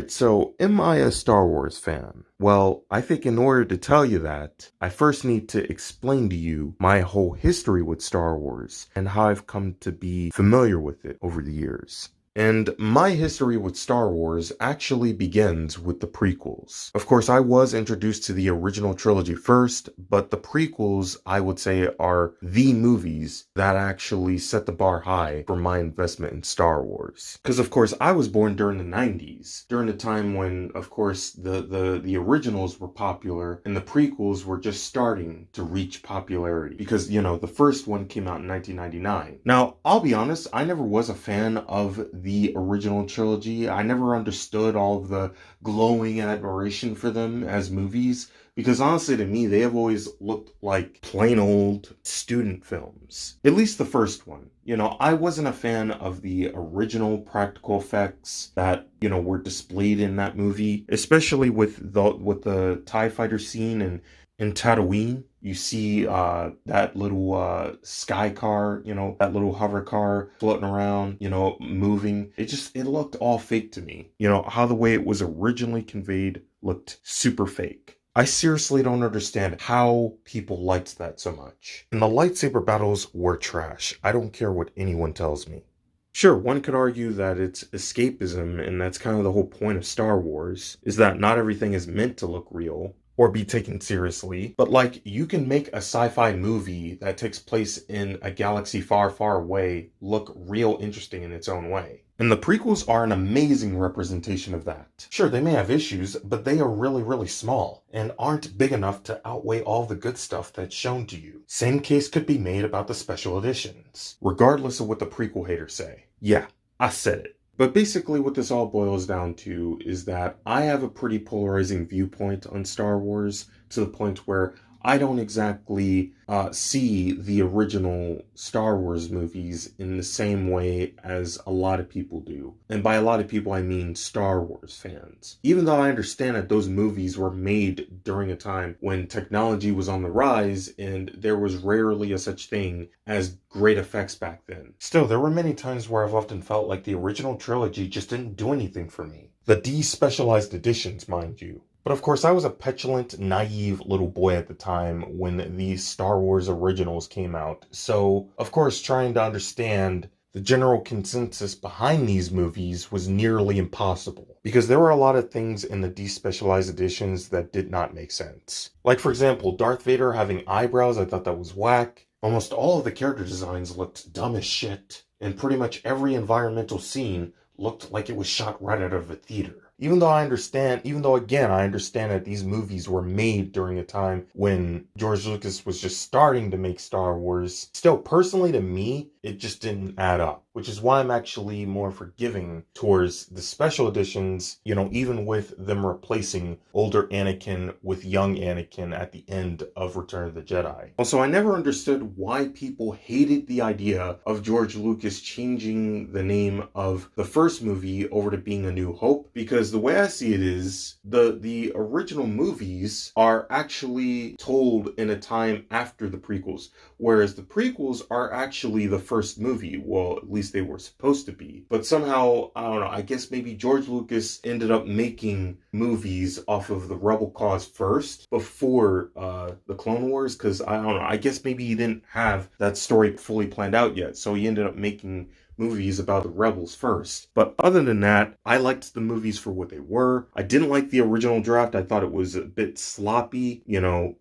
Alright, so am I a Star Wars fan? Well, I think in order to tell you that, I first need to explain to you my whole history with Star Wars and how I've come to be familiar with it over the years. And my history with Star Wars actually begins with the prequels. Of course, I was introduced to the original trilogy first, but the prequels, I would say, are the movies that actually set the bar high for my investment in Star Wars. Because, of course, I was born during the 90s, during the time when, of course, the originals were popular and the prequels were just starting to reach popularity. Because, the first one came out in 1999. Now, I'll be honest, I never was a fan of the original trilogy. I never understood all of the glowing admiration for them as movies, because honestly to me they have always looked like plain old student films. At least the first one. I wasn't a fan of the original practical effects that, were displayed in that movie, especially with the TIE fighter scene in Tatooine. You see that little sky car, that little hover car floating around, moving. It looked all fake to me. How the way it was originally conveyed looked super fake. I seriously don't understand how people liked that so much. And the lightsaber battles were trash. I don't care what anyone tells me. Sure, one could argue that it's escapism, and that's kind of the whole point of Star Wars, is that not everything is meant to look real or be taken seriously. But you can make a sci-fi movie that takes place in a galaxy far, far away look real interesting in its own way. And the prequels are an amazing representation of that. Sure, they may have issues, but they are really, really small and aren't big enough to outweigh all the good stuff that's shown to you. Same case could be made about the special editions, regardless of what the prequel haters say. Yeah, I said it. But basically what this all boils down to is that I have a pretty polarizing viewpoint on Star Wars, to the point where I don't exactly see the original Star Wars movies in the same way as a lot of people do. And by a lot of people, I mean Star Wars fans. Even though I understand that those movies were made during a time when technology was on the rise and there was rarely a such thing as great effects back then. Still, there were many times where I've often felt like the original trilogy just didn't do anything for me. The despecialized editions, mind you. But of course, I was a petulant, naive little boy at the time when these Star Wars originals came out. So, of course, trying to understand the general consensus behind these movies was nearly impossible, because there were a lot of things in the despecialized editions that did not make sense. Like, for example, Darth Vader having eyebrows, I thought that was whack. Almost all of the character designs looked dumb as shit, and pretty much every environmental scene looked like it was shot right out of a theater. Even though I understand that these movies were made during a time when George Lucas was just starting to make Star Wars, still, personally to me, it just didn't add up. Which is why I'm actually more forgiving towards the special editions, even with them replacing older Anakin with young Anakin at the end of Return of the Jedi. Also, I never understood why people hated the idea of George Lucas changing the name of the first movie over to being A New Hope, because the way I see it is, the original movies are actually told in a time after the prequels, whereas the prequels are actually the first movie. Well, at least they were supposed to be. But somehow, I don't know, I guess maybe George Lucas ended up making movies off of the Rebel cause first before the Clone Wars, because I don't know, I guess maybe he didn't have that story fully planned out yet, so he ended up making movies about the rebels first. But other than that, I liked the movies for what they were. I didn't like the original draft. I thought it was a bit sloppy,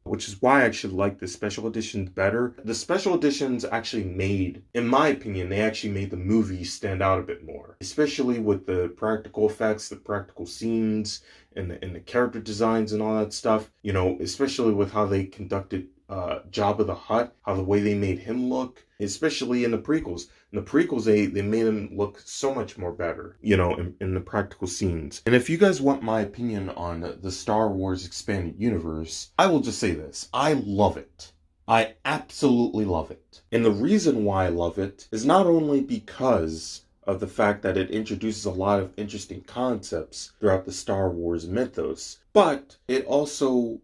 which is why I actually like the special editions better. The special editions actually made, in my opinion, they actually made the movies stand out a bit more, especially with the practical effects, the practical scenes, and the character designs and all that stuff, especially with how they conducted Jabba the Hutt, how the way they made him look, especially in the prequels. In the prequels, they made him look so much more better, in the practical scenes. And if you guys want my opinion on the Star Wars Expanded Universe, I will just say this. I love it. I absolutely love it. And the reason why I love it is not only because of the fact that it introduces a lot of interesting concepts throughout the Star Wars mythos, but it also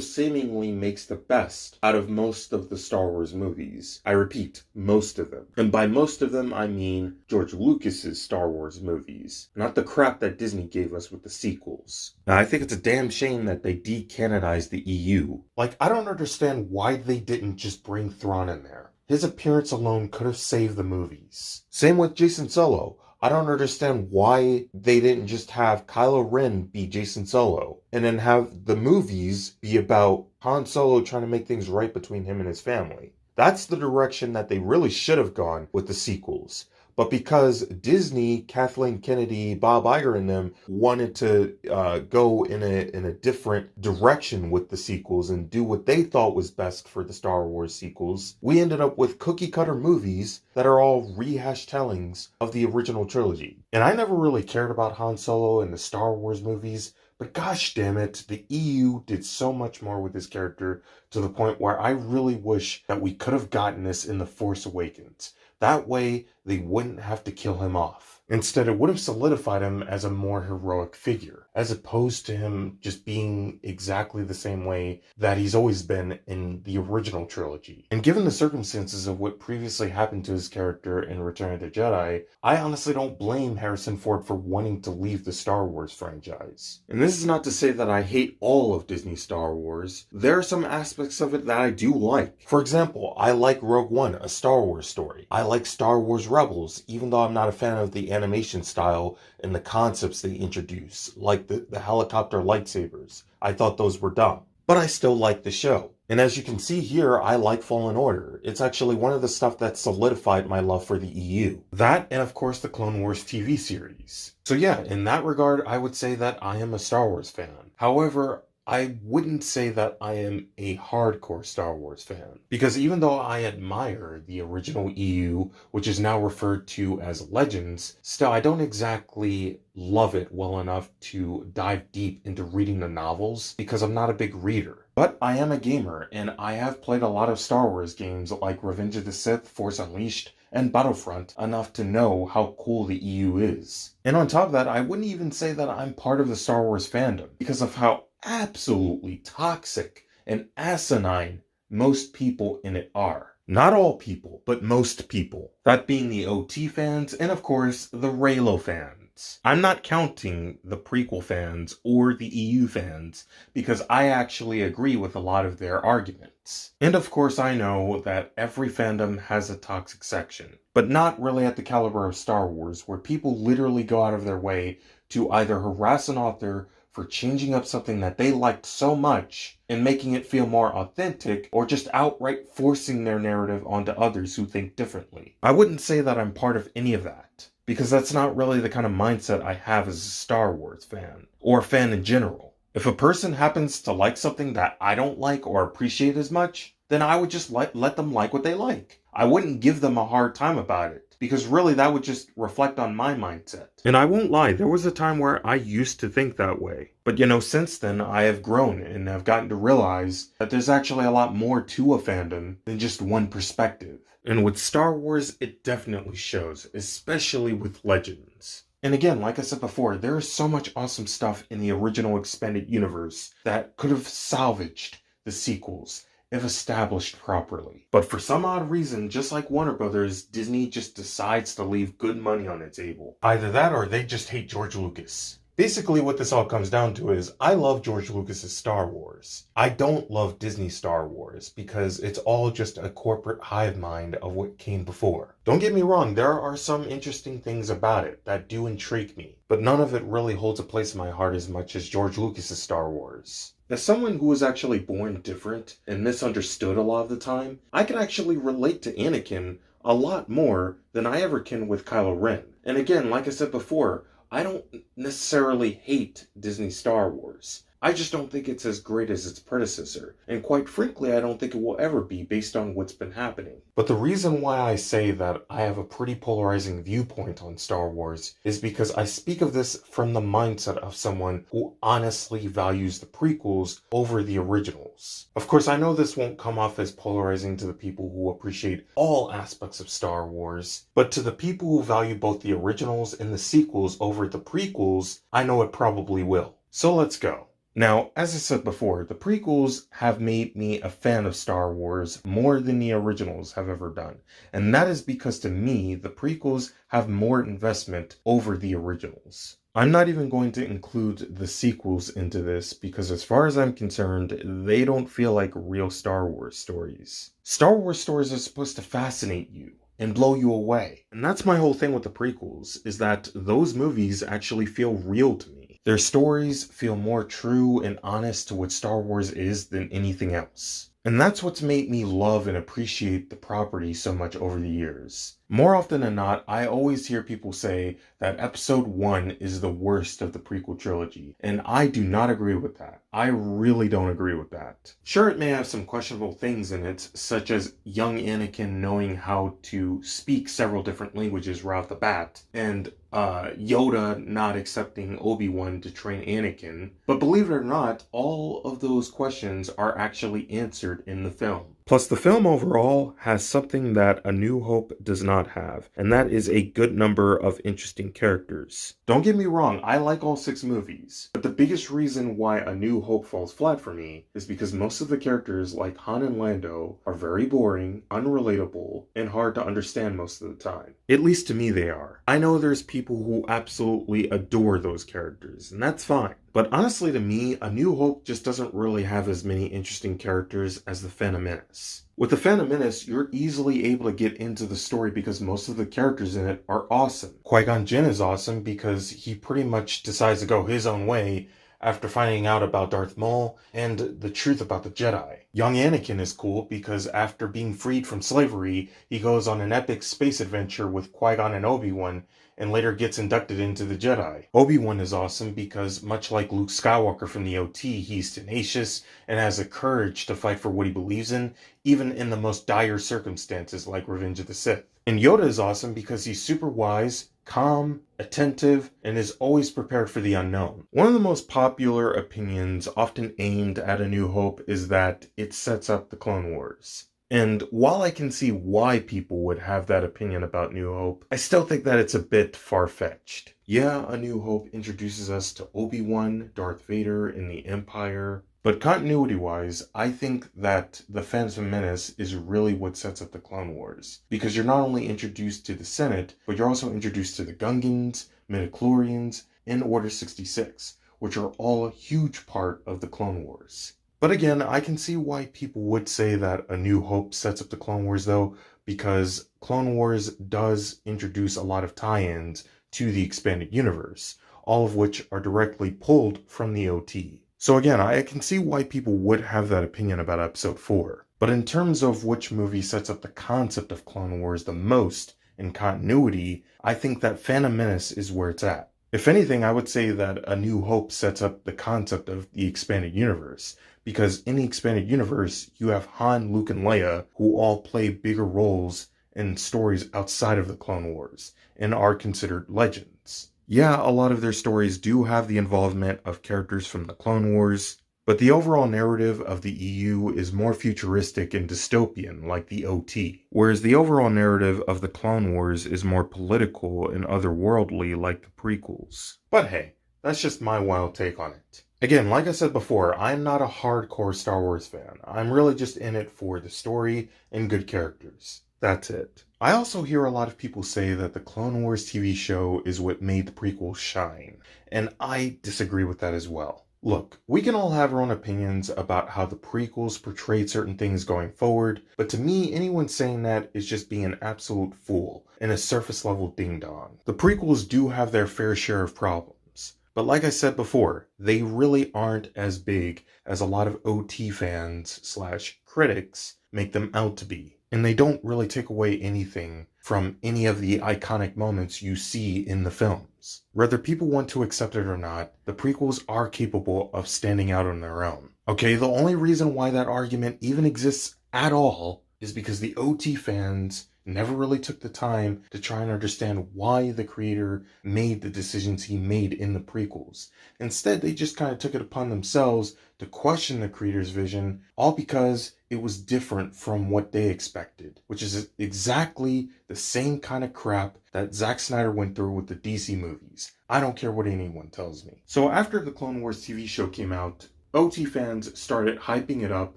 seemingly makes the best out of most of the Star Wars movies. I repeat, most of them. And by most of them, I mean George Lucas's Star Wars movies, not the crap that Disney gave us with the sequels. Now, I think it's a damn shame that they decanonized the EU. Like, I don't understand why they didn't just bring Thrawn in there. His appearance alone could have saved the movies. Same with Jason Solo. I don't understand why they didn't just have Kylo Ren be Jason Solo and then have the movies be about Han Solo trying to make things right between him and his family. That's the direction that they really should have gone with the sequels. But because Disney, Kathleen Kennedy, Bob Iger and them wanted to go in a different direction with the sequels and do what they thought was best for the Star Wars sequels, we ended up with cookie cutter movies that are all rehashed tellings of the original trilogy. And I never really cared about Han Solo in the Star Wars movies, but gosh damn it, the EU did so much more with this character to the point where I really wish that we could have gotten this in The Force Awakens. That way, they wouldn't have to kill him off. Instead, it would have solidified him as a more heroic figure, as opposed to him just being exactly the same way that he's always been in the original trilogy. And given the circumstances of what previously happened to his character in Return of the Jedi, I honestly don't blame Harrison Ford for wanting to leave the Star Wars franchise. And this is not to say that I hate all of Disney's Star Wars. There are some aspects of it that I do like. For example, I like Rogue One, a Star Wars story. I like Star Wars Rebels, even though I'm not a fan of the animation style and the concepts they introduce, like the helicopter lightsabers. I thought those were dumb. But I still like the show. And as you can see here, I like Fallen Order. It's actually one of the stuff that solidified my love for the EU. That, and of course, the Clone Wars TV series. So yeah, in that regard, I would say that I am a Star Wars fan. However, I wouldn't say that I am a hardcore Star Wars fan, because even though I admire the original EU, which is now referred to as Legends, still I don't exactly love it well enough to dive deep into reading the novels because I'm not a big reader. But I am a gamer, and I have played a lot of Star Wars games like Revenge of the Sith, Force Unleashed, and Battlefront enough to know how cool the EU is. And on top of that, I wouldn't even say that I'm part of the Star Wars fandom because of how absolutely toxic and asinine most people in it are. Not all people, but most people. That being the OT fans and of course the Reylo fans. I'm not counting the prequel fans or the EU fans because I actually agree with a lot of their arguments. And of course I know that every fandom has a toxic section, but not really at the caliber of Star Wars, where people literally go out of their way to either harass an author for changing up something that they liked so much and making it feel more authentic, or just outright forcing their narrative onto others who think differently. I wouldn't say that I'm part of any of that, because that's not really the kind of mindset I have as a Star Wars fan, or a fan in general. If a person happens to like something that I don't like or appreciate as much, then I would just let them like what they like. I wouldn't give them a hard time about it, because really that would just reflect on my mindset. And I won't lie, there was a time where I used to think that way. But since then I have grown and have gotten to realize that there's actually a lot more to a fandom than just one perspective. And with Star Wars, it definitely shows, especially with Legends. And again, like I said before, there is so much awesome stuff in the original expanded universe that could have salvaged the sequels if established properly. But for some odd reason, just like Warner Brothers, Disney just decides to leave good money on the table. Either that or they just hate George Lucas. Basically what this all comes down to is I love George Lucas's Star Wars. I don't love Disney Star Wars because it's all just a corporate hive mind of what came before. Don't get me wrong, there are some interesting things about it that do intrigue me, but none of it really holds a place in my heart as much as George Lucas's Star Wars. As someone who was actually born different and misunderstood a lot of the time, I can actually relate to Anakin a lot more than I ever can with Kylo Ren. And again, like I said before, I don't necessarily hate Disney Star Wars. I just don't think it's as great as its predecessor, and quite frankly, I don't think it will ever be based on what's been happening. But the reason why I say that I have a pretty polarizing viewpoint on Star Wars is because I speak of this from the mindset of someone who honestly values the prequels over the originals. Of course, I know this won't come off as polarizing to the people who appreciate all aspects of Star Wars, but to the people who value both the originals and the sequels over the prequels, I know it probably will. So let's go. Now, as I said before, the prequels have made me a fan of Star Wars more than the originals have ever done. And that is because to me, the prequels have more investment over the originals. I'm not even going to include the sequels into this because as far as I'm concerned, they don't feel like real Star Wars stories. Star Wars stories are supposed to fascinate you and blow you away. And that's my whole thing with the prequels, is that those movies actually feel real to me. Their stories feel more true and honest to what Star Wars is than anything else. And that's what's made me love and appreciate the property so much over the years. More often than not, I always hear people say that episode 1 is the worst of the prequel trilogy, and I do not agree with that. I really don't agree with that. Sure, it may have some questionable things in it, such as young Anakin knowing how to speak several different languages right off the bat, and Yoda not accepting Obi-Wan to train Anakin. But believe it or not, all of those questions are actually answered in the film. Plus, the film overall has something that A New Hope does not have, and that is a good number of interesting characters. Don't get me wrong, I like all 6 movies, but the biggest reason why A New Hope falls flat for me is because most of the characters, like Han and Lando, are very boring, unrelatable, and hard to understand most of the time. At least to me they are. I know there's people who absolutely adore those characters, and that's fine. But honestly to me, A New Hope just doesn't really have as many interesting characters as The Phantom Menace. With The Phantom Menace, you're easily able to get into the story because most of the characters in it are awesome. Qui-Gon Jinn is awesome because he pretty much decides to go his own way after finding out about Darth Maul and the truth about the Jedi. Young Anakin is cool because after being freed from slavery, he goes on an epic space adventure with Qui-Gon and Obi-Wan and later gets inducted into the Jedi. Obi-Wan is awesome because, much like Luke Skywalker from the OT, he's tenacious and has the courage to fight for what he believes in, even in the most dire circumstances like Revenge of the Sith. And Yoda is awesome because he's super wise, calm, attentive, and is always prepared for the unknown. One of the most popular opinions often aimed at A New Hope is that it sets up the Clone Wars. And while I can see why people would have that opinion about New Hope, I still think that it's a bit far-fetched. Yeah, A New Hope introduces us to Obi-Wan, Darth Vader, and the Empire, but continuity-wise, I think that The Phantom Menace is really what sets up the Clone Wars. Because you're not only introduced to the Senate, but you're also introduced to the Gungans, midichlorians, and Order 66, which are all a huge part of the Clone Wars. But again, I can see why people would say that A New Hope sets up the Clone Wars though, because Clone Wars does introduce a lot of tie-ins to the expanded universe, all of which are directly pulled from the OT. So again, I can see why people would have that opinion about Episode 4. But in terms of which movie sets up the concept of Clone Wars the most in continuity, I think that Phantom Menace is where it's at. If anything, I would say that A New Hope sets up the concept of the expanded universe, because in the expanded universe, you have Han, Luke, and Leia, who all play bigger roles in stories outside of the Clone Wars, and are considered legends. Yeah, a lot of their stories do have the involvement of characters from the Clone Wars, but the overall narrative of the EU is more futuristic and dystopian, like the OT, whereas the overall narrative of the Clone Wars is more political and otherworldly, like the prequels. But hey, that's just my wild take on it. Again, like I said before, I'm not a hardcore Star Wars fan. I'm really just in it for the story and good characters. That's it. I also hear a lot of people say that the Clone Wars TV show is what made the prequels shine, and I disagree with that as well. Look, we can all have our own opinions about how the prequels portrayed certain things going forward, but to me, anyone saying that is just being an absolute fool and a surface level ding-dong. The prequels do have their fair share of problems, but like I said before, they really aren't as big as a lot of OT fans / critics make them out to be. And they don't really take away anything from any of the iconic moments you see in the films. prequels. Whether people want to accept it or not, the prequels are capable of standing out on their own. Okay, the only reason why that argument even exists at all is because the OT fans never really took the time to try and understand why the creator made the decisions he made in the prequels. Instead, they just kind of took it upon themselves to question the creator's vision, all because it was different from what they expected, which is exactly the same kind of crap that Zack Snyder went through with the DC movies. I don't care what anyone tells me. So after the Clone Wars TV show came out, OT fans started hyping it up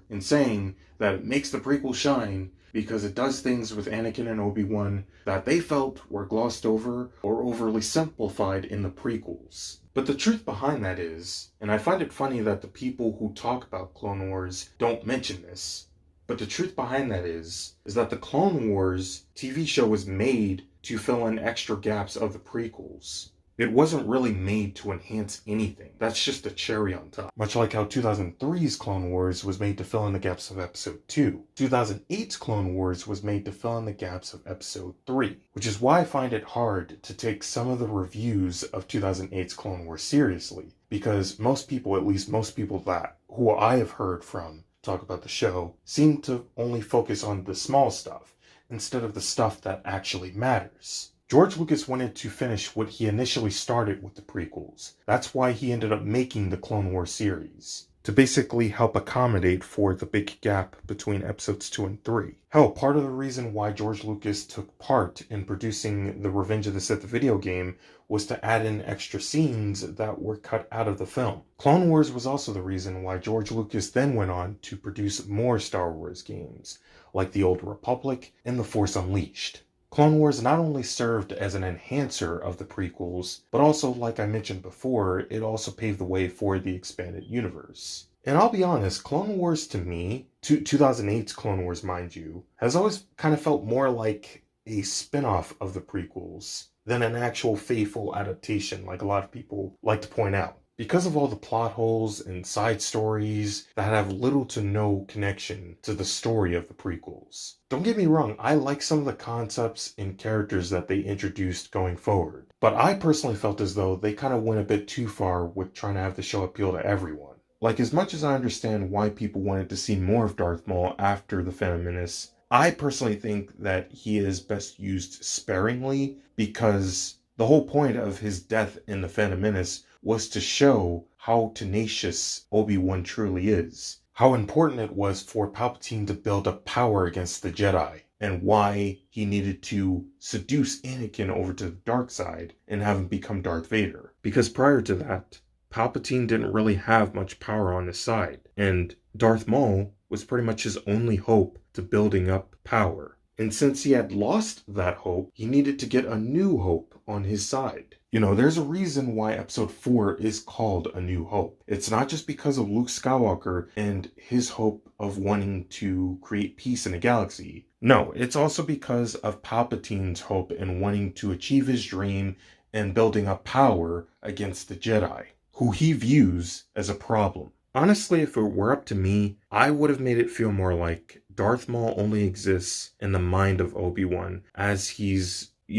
and saying that it makes the prequel shine because it does things with Anakin and Obi-Wan that they felt were glossed over or overly simplified in the prequels. But the truth behind that is, and I find it funny that the people who talk about Clone Wars don't mention this, but the truth behind that is that the Clone Wars TV show was made to fill in extra gaps of the prequels. It wasn't really made to enhance anything. That's just a cherry on top. Much like how 2003's Clone Wars was made to fill in the gaps of Episode 2. 2008's Clone Wars was made to fill in the gaps of Episode 3. Which is why I find it hard to take some of the reviews of 2008's Clone Wars seriously. Because most people, at least most people that who I have heard from talk about the show, seem to only focus on the small stuff instead of the stuff that actually matters. George Lucas wanted to finish what he initially started with the prequels. That's why he ended up making the Clone Wars series, to basically help accommodate for the big gap between episodes 2 and 3. Hell, part of the reason why George Lucas took part in producing the Revenge of the Sith video game was to add in extra scenes that were cut out of the film. Clone Wars was also the reason why George Lucas then went on to produce more Star Wars games, like The Old Republic and The Force Unleashed. Clone Wars not only served as an enhancer of the prequels, but also, like I mentioned before, it also paved the way for the expanded universe. And I'll be honest, Clone Wars to me, 2008's Clone Wars mind you, has always kind of felt more like a spin-off of the prequels than an actual faithful adaptation, like a lot of people like to point out. Because of all the plot holes and side stories that have little to no connection to the story of the prequels. Don't get me wrong, I like some of the concepts and characters that they introduced going forward. But I personally felt as though they kind of went a bit too far with trying to have the show appeal to everyone. Like, as much as I understand why people wanted to see more of Darth Maul after The Phantom Menace, I personally think that he is best used sparingly because the whole point of his death in The Phantom Menace was to show how tenacious Obi-Wan truly is. How important it was for Palpatine to build up power against the Jedi, and why he needed to seduce Anakin over to the dark side and have him become Darth Vader. Because prior to that, Palpatine didn't really have much power on his side, and Darth Maul was pretty much his only hope to building up power. And since he had lost that hope, he needed to get a new hope on his side. You know, there's a reason why episode 4 is called A New Hope. It's not just because of Luke Skywalker and his hope of wanting to create peace in the galaxy. No, it's also because of Palpatine's hope in wanting to achieve his dream and building up power against the Jedi, who he views as a problem. Honestly, if it were up to me, I would have made it feel more like Darth Maul only exists in the mind of Obi-Wan as he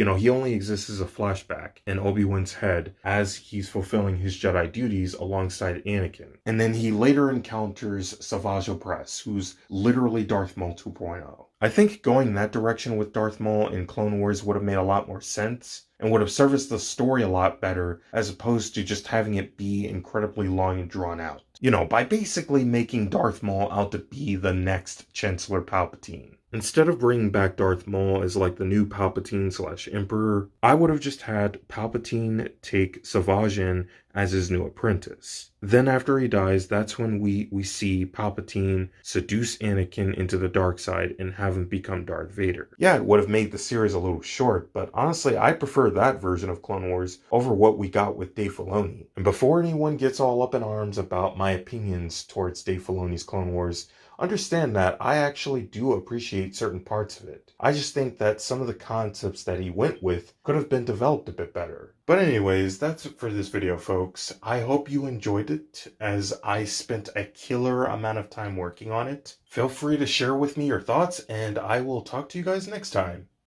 only exists as a flashback in Obi-Wan's head as he's fulfilling his Jedi duties alongside Anakin. And then he later encounters Savage Opress, who's literally Darth Maul 2.0. I think going that direction with Darth Maul in Clone Wars would have made a lot more sense and would have serviced the story a lot better as opposed to just having it be incredibly long and drawn out. You know, by basically making Darth Maul out to be the next Chancellor Palpatine. Instead of bringing back Darth Maul as like the new Palpatine/Emperor, I would have just had Palpatine take Savage in as his new apprentice. Then after he dies, that's when we see Palpatine seduce Anakin into the dark side and have him become Darth Vader. Yeah, it would have made the series a little short, but honestly, I prefer that version of Clone Wars over what we got with Dave Filoni. And before anyone gets all up in arms about my opinions towards Dave Filoni's Clone Wars, understand that I actually do appreciate certain parts of it. I just think that some of the concepts that he went with could have been developed a bit better. But anyways, that's it for this video, folks. I hope you enjoyed it, as I spent a killer amount of time working on it. Feel free to share with me your thoughts, and I will talk to you guys next time.